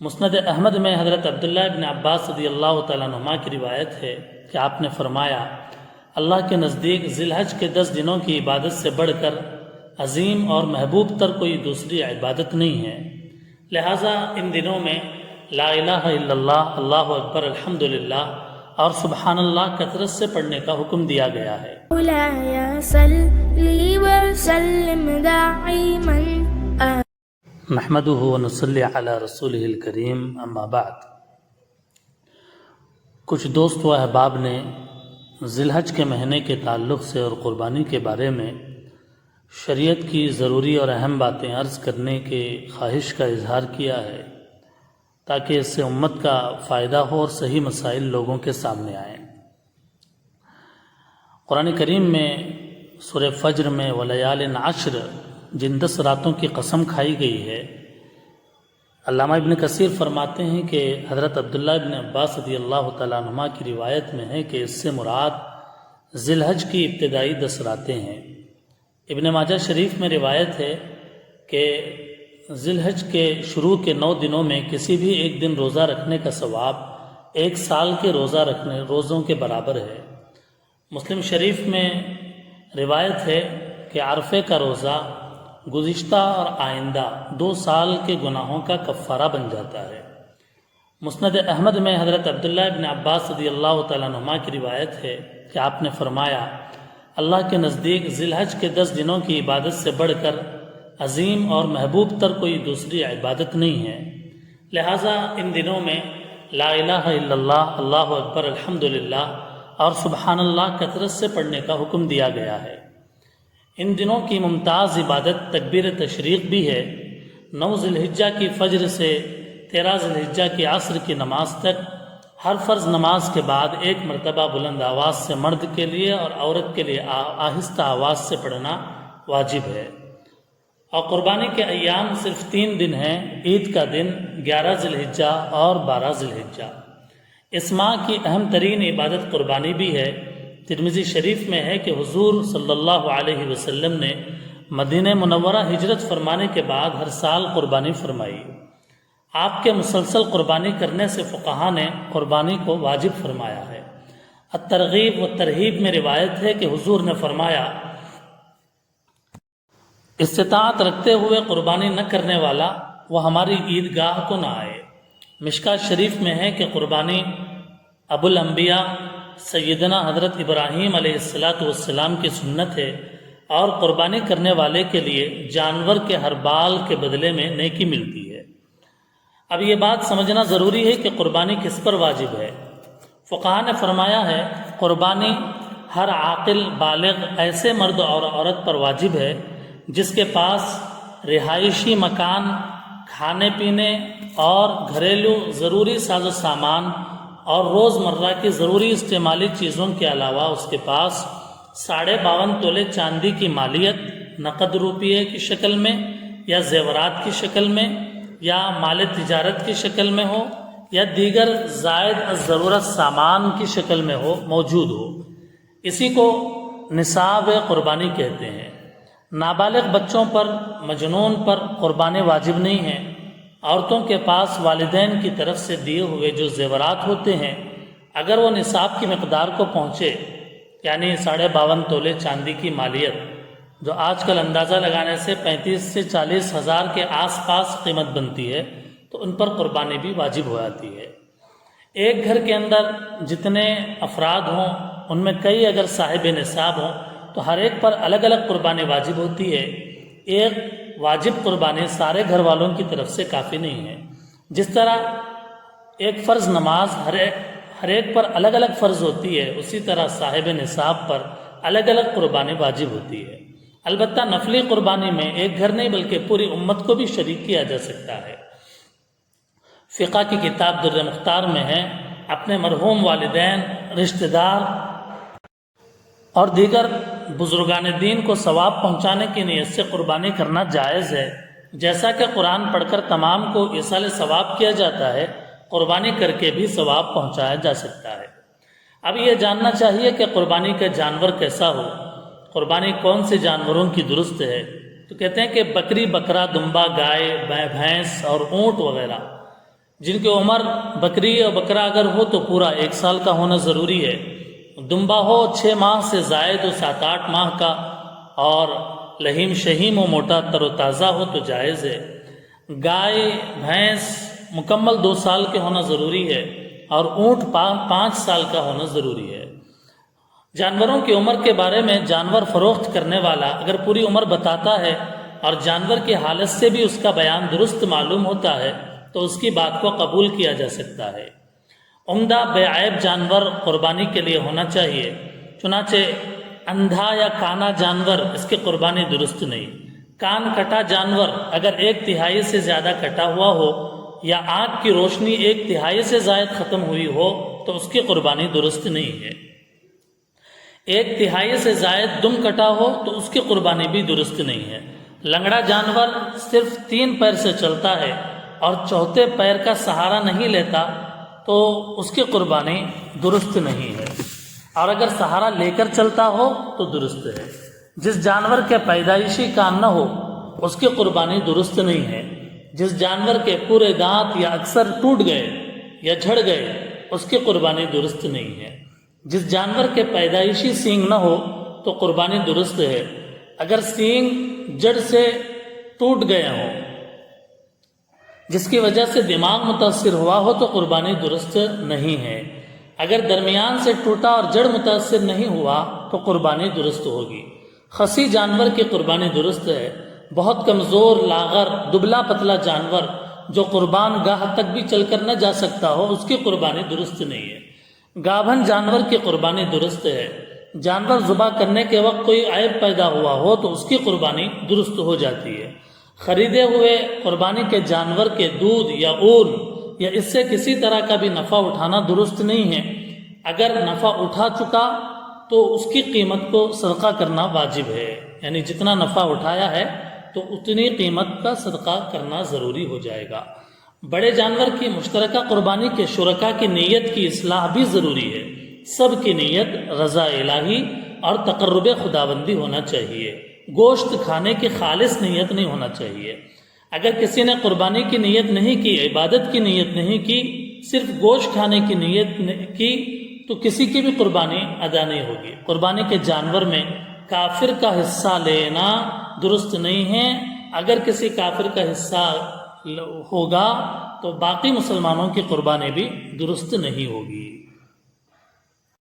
مسند احمد میں حضرت عبداللہ ابن عباس رضی اللہ تعالیٰ عنہما کی روایت ہے کہ آپ نے فرمایا، اللہ کے نزدیک ذی الحج کے 10 دنوں کی عبادت سے بڑھ کر عظیم اور محبوب تر کوئی دوسری عبادت نہیں ہے، لہٰذا ان دنوں میں لا الہ الا اللہ، اللہ اکبر، الحمدللہ اور سبحان اللہ کثرت سے پڑھنے کا حکم دیا گیا ہے۔ مولاي صلی وسلم دائما نحمده ونصلی علی رسولہ الکریم، اما بعد۔ کچھ دوست و احباب نے ذی الحج کے مہینے کے تعلق سے اور قربانی کے بارے میں شریعت کی ضروری اور اہم باتیں عرض کرنے کے خواہش کا اظہار کیا ہے تاکہ اس سے امت کا فائدہ ہو اور صحیح مسائل لوگوں کے سامنے آئیں۔ قرآن کریم میں سورہ فجر میں ولیال عشر جن 10 راتوں کی قسم کھائی گئی ہے، علامہ ابن کثیر فرماتے ہیں کہ حضرت عبداللہ ابن عباس رضی اللہ تعالیٰ عنہما کی روایت میں ہے کہ اس سے مراد ذی الحج کی ابتدائی 10 راتیں ہیں۔ ابن ماجہ شریف میں روایت ہے کہ ذی الحج کے شروع کے 9 دنوں میں کسی بھی ایک دن روزہ رکھنے کا ثواب 1 سال کے روزوں کے برابر ہے۔ مسلم شریف میں روایت ہے کہ عرفے کا روزہ گزشتہ اور آئندہ 2 سال کے گناہوں کا کفارہ بن جاتا ہے۔ مسند احمد میں حضرت عبداللہ ابن عباس رضی اللہ تعالیٰ عنہما کی روایت ہے کہ آپ نے فرمایا، اللہ کے نزدیک ذی الحج کے 10 دنوں کی عبادت سے بڑھ کر عظیم اور محبوب تر کوئی دوسری عبادت نہیں ہے، لہٰذا ان دنوں میں لا الہ الا اللہ، اللہ اکبر، الحمدللہ اور سبحان اللہ کثرت سے پڑھنے کا حکم دیا گیا ہے۔ ان دنوں کی ممتاز عبادت تکبیر تشریق بھی ہے۔ 9 ذی الحجہ کی فجر سے 13 ذی الحجہ کی عصر کی نماز تک ہر فرض نماز کے بعد 1 مرتبہ بلند آواز سے مرد کے لیے اور عورت کے لیے آہستہ آواز سے پڑھنا واجب ہے۔ اور قربانی کے ایام صرف 3 دن ہیں، عید کا دن 11 ذی الحجہ اور 12 ذی الحجہ۔ اس ماہ کی اہم ترین عبادت قربانی بھی ہے۔ ترمذی شریف میں ہے کہ حضور صلی اللہ علیہ وسلم نے مدینہ منورہ ہجرت فرمانے کے بعد ہر سال قربانی فرمائی۔ آپ کے مسلسل قربانی کرنے سے فقہاء نے قربانی کو واجب فرمایا ہے۔ الترغیب و ترہیب میں روایت ہے کہ حضور نے فرمایا، استطاعت رکھتے ہوئے قربانی نہ کرنے والا وہ ہماری عیدگاہ کو نہ آئے۔ مشکاۃ شریف میں ہے کہ قربانی ابو الانبیاء سیدنا حضرت ابراہیم علیہ السلام کی سنت ہے، اور قربانی کرنے والے کے لیے جانور کے ہر بال کے بدلے میں نیکی ملتی ہے۔ اب یہ بات سمجھنا ضروری ہے کہ قربانی کس پر واجب ہے۔ فقہاء نے فرمایا ہے، قربانی ہر عاقل بالغ ایسے مرد اور عورت پر واجب ہے جس کے پاس رہائشی مکان، کھانے پینے اور گھریلو ضروری ساز و سامان اور روز مرہ کی ضروری استعمالی چیزوں کے علاوہ اس کے پاس 52.5 تولے چاندی کی مالیت نقد روپیے کی شکل میں یا زیورات کی شکل میں یا مال تجارت کی شکل میں ہو یا دیگر زائد از ضرورت سامان کی شکل میں ہو موجود ہو، اسی کو نصاب قربانی کہتے ہیں۔ نابالغ بچوں پر، مجنون پر قربانی واجب نہیں ہے۔ عورتوں کے پاس والدین کی طرف سے دیے ہوئے جو زیورات ہوتے ہیں، اگر وہ نصاب کی مقدار کو پہنچے، یعنی 52.5 تولے چاندی کی مالیت، جو آج کل اندازہ لگانے سے 35 سے 40 ہزار کے آس پاس قیمت بنتی ہے، تو ان پر قربانی بھی واجب ہو جاتی ہے۔ ایک گھر کے اندر جتنے افراد ہوں، ان میں کئی اگر صاحب نصاب ہوں تو ہر ایک پر الگ الگ قربانی واجب ہوتی ہے۔ ایک واجب قربانی سارے گھر والوں کی طرف سے کافی نہیں ہے۔ جس طرح ایک فرض نماز ہر ایک پر الگ الگ فرض ہوتی ہے، اسی طرح صاحب نصاب پر الگ الگ قربانی واجب ہوتی ہے۔ البتہ نفلی قربانی میں ایک گھر نہیں بلکہ پوری امت کو بھی شریک کیا جا سکتا ہے۔ فقہ کی کتاب در مختار میں ہے، اپنے مرحوم والدین، رشتہ دار اور دیگر بزرگان دین کو ثواب پہنچانے کی نیت سے قربانی کرنا جائز ہے۔ جیسا کہ قرآن پڑھ کر تمام کو ایصال ثواب کیا جاتا ہے، قربانی کر کے بھی ثواب پہنچایا جا سکتا ہے۔ اب یہ جاننا چاہیے کہ قربانی کا جانور کیسا ہو، قربانی کون سے جانوروں کی درست ہے، تو کہتے ہیں کہ بکری، بکرا، دمبا، گائے، بھینس اور اونٹ وغیرہ۔ جن کی عمر بکری یا بکرا اگر ہو تو پورا 1 سال کا ہونا ضروری ہے، دمبا ہو 6 ماہ سے زائد و 7-8 ماہ کا، اور لہیم شہیم و موٹا تر و تازہ ہو تو جائز ہے۔ گائے بھینس مکمل 2 سال کے ہونا ضروری ہے، اور اونٹ 5 سال کا ہونا ضروری ہے۔ جانوروں کی عمر کے بارے میں جانور فروخت کرنے والا اگر پوری عمر بتاتا ہے اور جانور کی حالت سے بھی اس کا بیان درست معلوم ہوتا ہے تو اس کی بات کو قبول کیا جا سکتا ہے۔ عمدہ بے عیب جانور قربانی کے لیے ہونا چاہیے، چنانچہ اندھا یا کانا جانور اس کی قربانی درست نہیں۔ کان کٹا جانور اگر 1/3 سے زیادہ کٹا ہوا ہو یا آنکھ کی روشنی 1/3 سے زائد ختم ہوئی ہو تو اس کی قربانی درست نہیں ہے۔ 1/3 سے زائد دم کٹا ہو تو اس کی قربانی بھی درست نہیں ہے۔ لنگڑا جانور صرف 3 پیر سے چلتا ہے اور 4تھے پیر کا سہارا نہیں لیتا تو اس کی قربانی درست نہیں ہے، اور اگر سہارا لے کر چلتا ہو تو درست ہے۔ جس جانور کے پیدائشی کان نہ ہو اس کی قربانی درست نہیں ہے۔ جس جانور کے پورے دانت یا اکثر ٹوٹ گئے یا جھڑ گئے اس کی قربانی درست نہیں ہے۔ جس جانور کے پیدائشی سینگ نہ ہو تو قربانی درست ہے۔ اگر سینگ جڑ سے ٹوٹ گئے ہوں جس کی وجہ سے دماغ متاثر ہوا ہو تو قربانی درست نہیں ہے۔ اگر درمیان سے ٹوٹا اور جڑ متاثر نہیں ہوا تو قربانی درست ہوگی۔ خصی جانور کی قربانی درست ہے۔ بہت کمزور، لاغر، دبلا پتلا جانور جو قربان گاہ تک بھی چل کر نہ جا سکتا ہو اس کی قربانی درست نہیں ہے۔ گابھن جانور کی قربانی درست ہے۔ جانور ذبح کرنے کے وقت کوئی عیب پیدا ہوا ہو تو اس کی قربانی درست ہو جاتی ہے۔ خریدے ہوئے قربانی کے جانور کے دودھ یا اون یا اس سے کسی طرح کا بھی نفع اٹھانا درست نہیں ہے۔ اگر نفع اٹھا چکا تو اس کی قیمت کو صدقہ کرنا واجب ہے، یعنی جتنا نفع اٹھایا ہے تو اتنی قیمت کا صدقہ کرنا ضروری ہو جائے گا۔ بڑے جانور کی مشترکہ قربانی کے شرکاء کی نیت کی اصلاح بھی ضروری ہے۔ سب کی نیت رضا الہی اور تقرب خداوندی ہونا چاہیے۔ گوشت کھانے کی خالص نیت نہیں ہونا چاہیے۔ اگر کسی نے قربانی کی نیت نہیں کی، عبادت کی نیت نہیں کی، صرف گوشت کھانے کی نیت کی تو کسی کی بھی قربانی ادا نہیں ہوگی۔ قربانی کے جانور میں کافر کا حصہ لینا درست نہیں ہے۔ اگر کسی کافر کا حصہ ہوگا تو باقی مسلمانوں کی قربانی بھی درست نہیں ہوگی۔